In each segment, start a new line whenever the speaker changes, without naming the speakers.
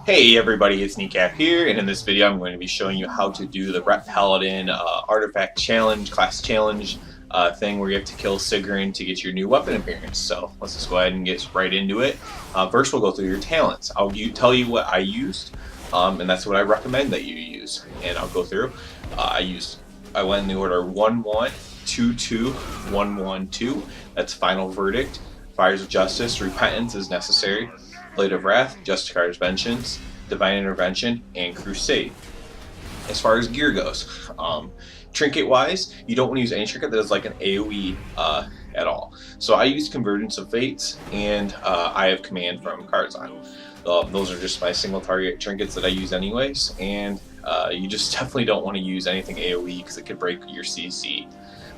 Hey everybody, it's Kneecap here, and in this video I'm going to be showing you how to do the Brett Paladin Artifact Challenge, Class Challenge thing where you have to kill Sigrun to get your new weapon appearance. So let's just go ahead and get right into it. First we'll go through your talents. I'll tell you what I used, and that's what I recommend that you use. And I'll go through. I went in the order 1-1, 2-2, 1-1-2. That's Final Verdict. Fires of Justice, Repentance is necessary. Blade of Wrath, Justicar's Vengeance, Divine Intervention, and Crusade. As far as gear goes, trinket wise, you don't want to use any trinket that is like an AoE at all. So I use Convergence of Fates and I have Command from Karzan. Those are just my single target trinkets that I use anyways, and you just definitely don't want to use anything AoE because it could break your CC.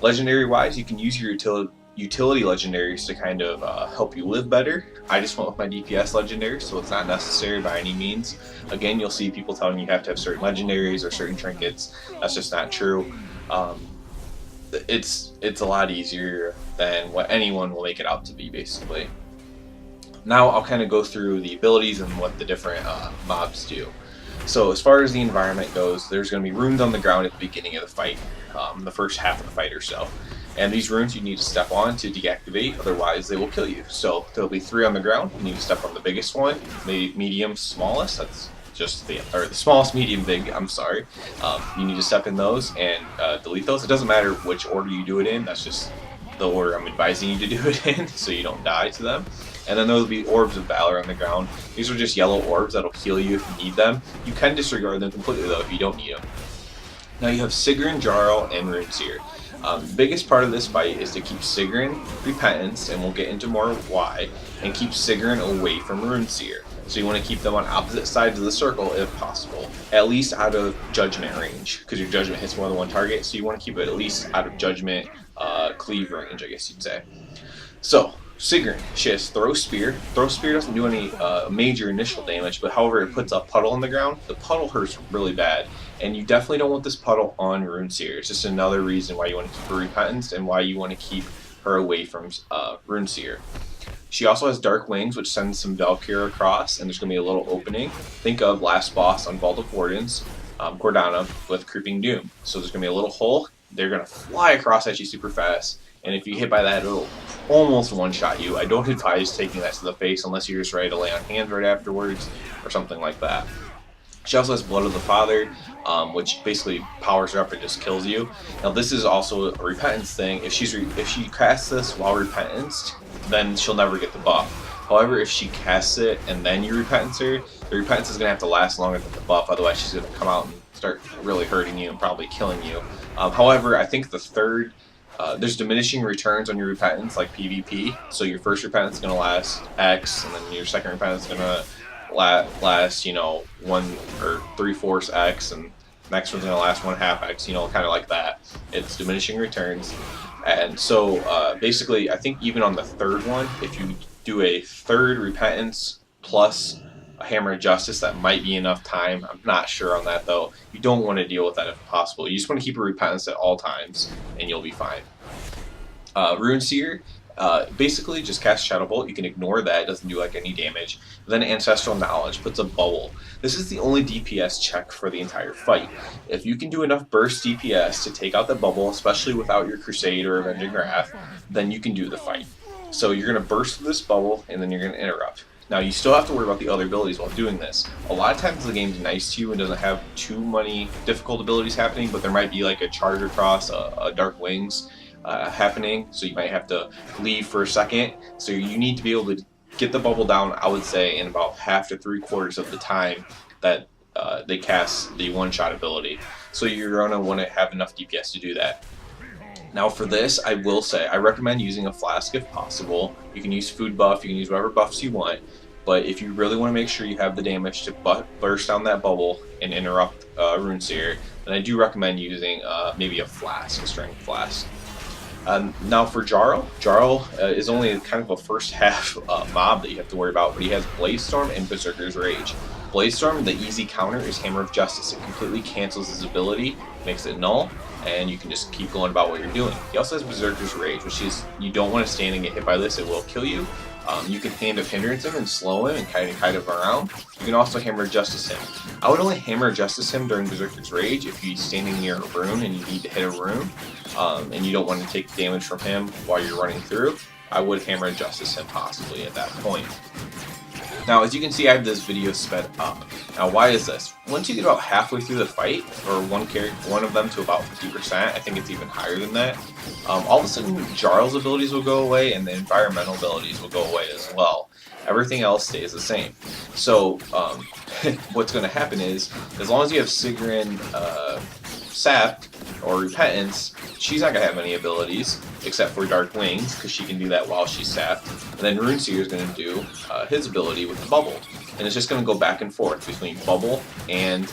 Legendary wise, you can use your utility legendaries to kind of help you live better. I just went with my DPS legendary, so it's not necessary by any means. Again, you'll see people telling you have to have certain legendaries or certain trinkets. That's just not true. It's a lot easier than what anyone will make it out to be, basically. Now I'll kind of go through the abilities and what the different mobs do. So as far as the environment goes, there's going to be runes on the ground at the beginning of the fight, the first half of the fight or so. And these runes you need to step on to deactivate, otherwise they will kill you. So there'll be 3 on the ground. You need to step on the biggest one, the medium, smallest. That's just the smallest, medium, big. I'm sorry. You need to step in those and delete those. It doesn't matter which order you do it in. That's just the order I'm advising you to do it in, so you don't die to them. And then there will be Orbs of Valor on the ground. These are just yellow orbs that'll heal you if you need them. You can disregard them completely though if you don't need them. Now you have Sigrun, Jarl, and Runeseer. The biggest part of this fight is to keep Sigrun Repentance, and we'll get into more why, and keep Sigrun away from Runeseer. So you want to keep them on opposite sides of the circle if possible, at least out of judgment range, because your judgment hits more than one target, so you want to keep it at least out of judgment cleave range, I guess you'd say. So Sigrun, she has Throw Spear. Throw Spear doesn't do any major initial damage, but however it puts a puddle on the ground, the puddle hurts really bad. And you definitely don't want this puddle on Runeseer. It's just another reason why you want to keep her Repentance and why you want to keep her away from Runeseer. She also has Dark Wings, which sends some Valkyrie across, and there's going to be a little opening. Think of last boss on Vault of Wardens, Cordana, with Creeping Doom. So there's going to be a little hole. They're going to fly across at you super fast, and if you get hit by that, it'll almost one-shot you. I don't advise taking that to the face unless you're just ready to lay on hands right afterwards or something like that. She also has Blood of the Father, which basically powers her up and just kills you. Now this is also a repentance thing. If she casts this while repentanced, then she'll never get the buff. However, if she casts it and then you repentance her, the repentance is going to have to last longer than the buff. Otherwise, she's going to come out and start really hurting you and probably killing you. However, I think the third, there's diminishing returns on your repentance, like PvP. So your first repentance is going to last X, and then your second repentance is going to last, 1 or 3/4 X, and next one's gonna last 1/2 X, kind of like that. It's diminishing returns. And so basically I think even on the third one, if you do a third repentance plus a Hammer of Justice, that might be enough time. I'm not sure on that though. You don't want to deal with that if possible. You just want to keep a repentance at all times and you'll be fine. Runeseer, basically just cast Shadow Bolt. You can ignore that, it doesn't do like any damage. Then Ancestral Knowledge puts a bubble. This is the only DPS check for the entire fight. If you can do enough burst DPS to take out the bubble, especially without your Crusade or Avenging Wrath, then you can do the fight. So you're going to burst through this bubble and then you're going to interrupt. Now you still have to worry about the other abilities while doing this. A lot of times the game's nice to you and doesn't have too many difficult abilities happening, but there might be like a Charge Across, a Dark Wings happening, so you might have to leave for a second. So you need to be able to get the bubble down, I would say, in about half to 3/4 of the time that they cast the one-shot ability. So you're going to want to have enough DPS to do that. Now for this, I will say, I recommend using a flask if possible. You can use food buff, you can use whatever buffs you want, but if you really want to make sure you have the damage to burst down that bubble and interrupt Runeseer, then I do recommend using maybe a flask, a strength flask. Now for Jarl, is only kind of a first half mob that you have to worry about, but he has Blaze Storm and Berserker's Rage. Blaze Storm, the easy counter is Hammer of Justice. It completely cancels his ability, makes it null, and you can just keep going about what you're doing. He also has Berserker's Rage, which is, you don't want to stand and get hit by this, it will kill you. You can hand of hindrance him and slow him and kind of around. You can also hammer justice him. I would only hammer justice him during Berserker's Rage if he's standing near a rune and you need to hit a rune, and you don't want to take damage from him while you're running through. I would hammer justice him possibly at that point. Now, as you can see, I have this video sped up. Now, why is this? Once you get about halfway through the fight, or one of them to about 50%, I think it's even higher than that, all of a sudden Jarl's abilities will go away and the environmental abilities will go away as well. Everything else stays the same. So, what's going to happen is, as long as you have Sigrun Sapped or Repentance, she's not going to have any abilities except for Dark Wings, because she can do that while she's sapped. And then Runeseer is going to do his ability with the Bubble. And it's just going to go back and forth between Bubble and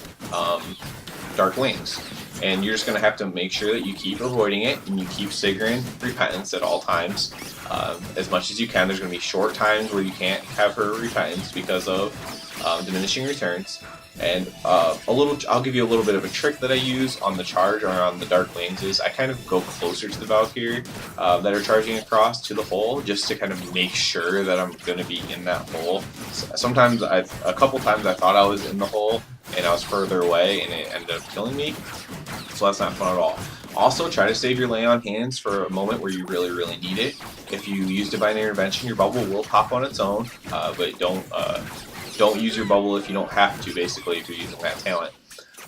Dark Wings. And you're just going to have to make sure that you keep avoiding it, and you keep Sigrun Repentance at all times. As much as you can. There's going to be short times where you can't have her Repentance because of diminishing returns. And I'll give you a little bit of a trick that I use on the charge or on the Dark Wings is I kind of go closer to the Valkyrie that are charging across to the hole, just to kind of make sure that I'm going to be in that hole. Sometimes a couple times I thought I was in the hole and I was further away and it ended up killing me, so that's not fun at all. Also, try to save your lay on hands for a moment where you really need it. If you use Divine Intervention, your bubble will pop on its own, but don't use your bubble if you don't have to, basically, if you're using that talent.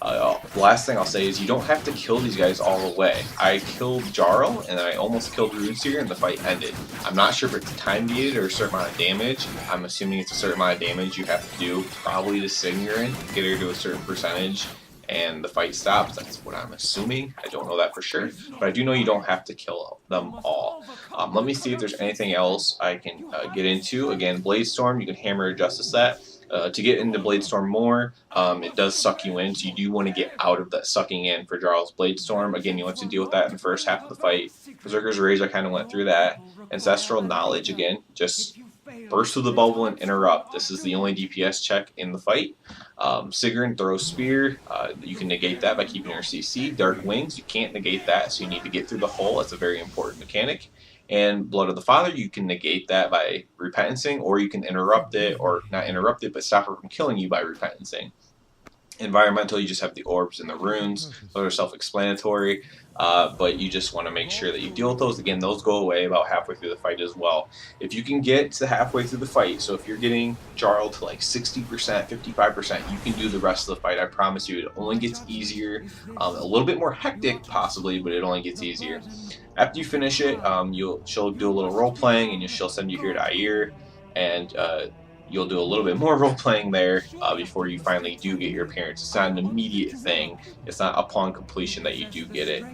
The last thing I'll say is you don't have to kill these guys all the way. I killed Jarl, and I almost killed Runeseer, and the fight ended. I'm not sure if it's time gated or a certain amount of damage. I'm assuming it's a certain amount of damage you have to do, probably to Sigrun, get her to a certain percentage, and the fight stops. That's what I'm assuming. I don't know that for sure, but I do know you don't have to kill them all. Let me see if there's anything else I can get into. Again, Bladestorm, you can hammer Justice that. To get into Bladestorm more, it does suck you in, so you do want to get out of that sucking in for Jarl's Bladestorm. Again, you want to deal with that in the first half of the fight. Berserker's Rage, I kind of went through that. Ancestral Knowledge, again, just burst through the bubble and interrupt. This is the only DPS check in the fight. Sigrun throws Spear, you can negate that by keeping her CC. Dark Wings, you can't negate that, so you need to get through the hole. That's a very important mechanic. And Blood of the Father, you can negate that by repentencing, or you can interrupt it, or not interrupt it, but stop her from killing you by repentencing. Environmental, you just have the orbs and the runes. Those are self-explanatory, but you just want to make sure that you deal with those. Again, those go away about halfway through the fight as well. If you can get to halfway through the fight, so if you're getting Jarl to like 60%, 55%, you can do the rest of the fight. I promise you, it only gets easier, a little bit more hectic possibly, but it only gets easier. After you finish it, she'll do a little role playing, and she'll send you here to Ayer, and you'll do a little bit more role playing there before you finally do get your appearance. It's not an immediate thing. It's not upon completion that you do get it.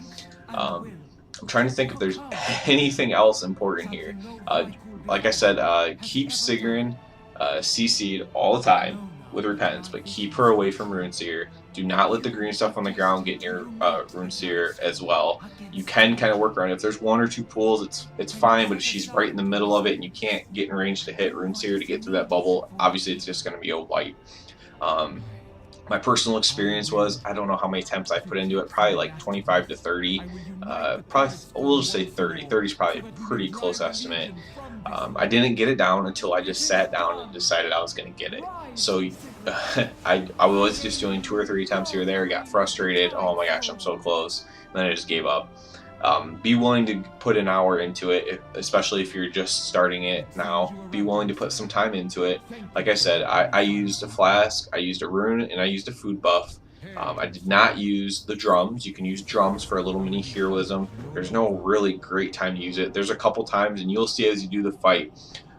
I'm trying to think if there's anything else important here. Like I said, keep Sigrun CC'd all the time with Repentance, but keep her away from Runeseer. Do not let the green stuff on the ground get near Runeseer as well. You can kind of work around it. If there's one or two pools, it's fine, but if she's right in the middle of it and you can't get in range to hit Runeseer to get through that bubble, obviously it's just going to be a wipe. My personal experience was, I don't know how many attempts I put into it, probably like 25 to 30. Probably, we'll just say 30. 30 is probably a pretty close estimate. I didn't get it down until I just sat down and decided I was going to get it. So I was just doing 2 or 3 attempts here or there, got frustrated, oh my gosh, I'm so close, and then I just gave up. Be willing to put an hour into it, especially if you're just starting it now. Be willing to put some time into it. Like I said, I used a flask, I used a rune, and I used a food buff. I did not use the drums. You can use drums for a little mini heroism. There's no really great time to use it. There's a couple times, and you'll see as you do the fight,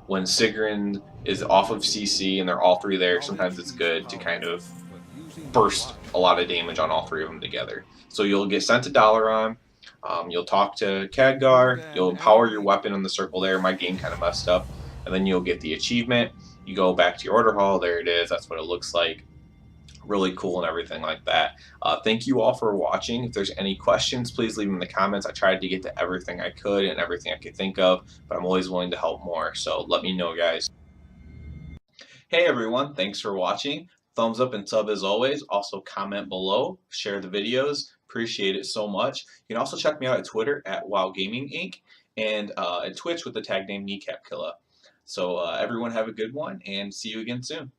when Sigrun is off of CC and they're all 3 there, sometimes it's good to kind of burst a lot of damage on all 3 of them together. So you'll get sent to Dalaran. You'll talk to Khadgar, you'll empower your weapon in the circle there. My game kind of messed up. And then you'll get the achievement. You go back to your order hall, there it is, that's what it looks like. Really cool and everything like that. Thank you all for watching. If there's any questions, please leave them in the comments. I tried to get to everything I could and everything I could think of, but I'm always willing to help more, so let me know, guys. Hey everyone, thanks for watching. Thumbs up and sub as always. Also comment below, share the videos. Appreciate it so much. You can also check me out at Twitter at WowGamingInc. And at Twitch with the tag name KneecapKilla. So everyone have a good one, and see you again soon.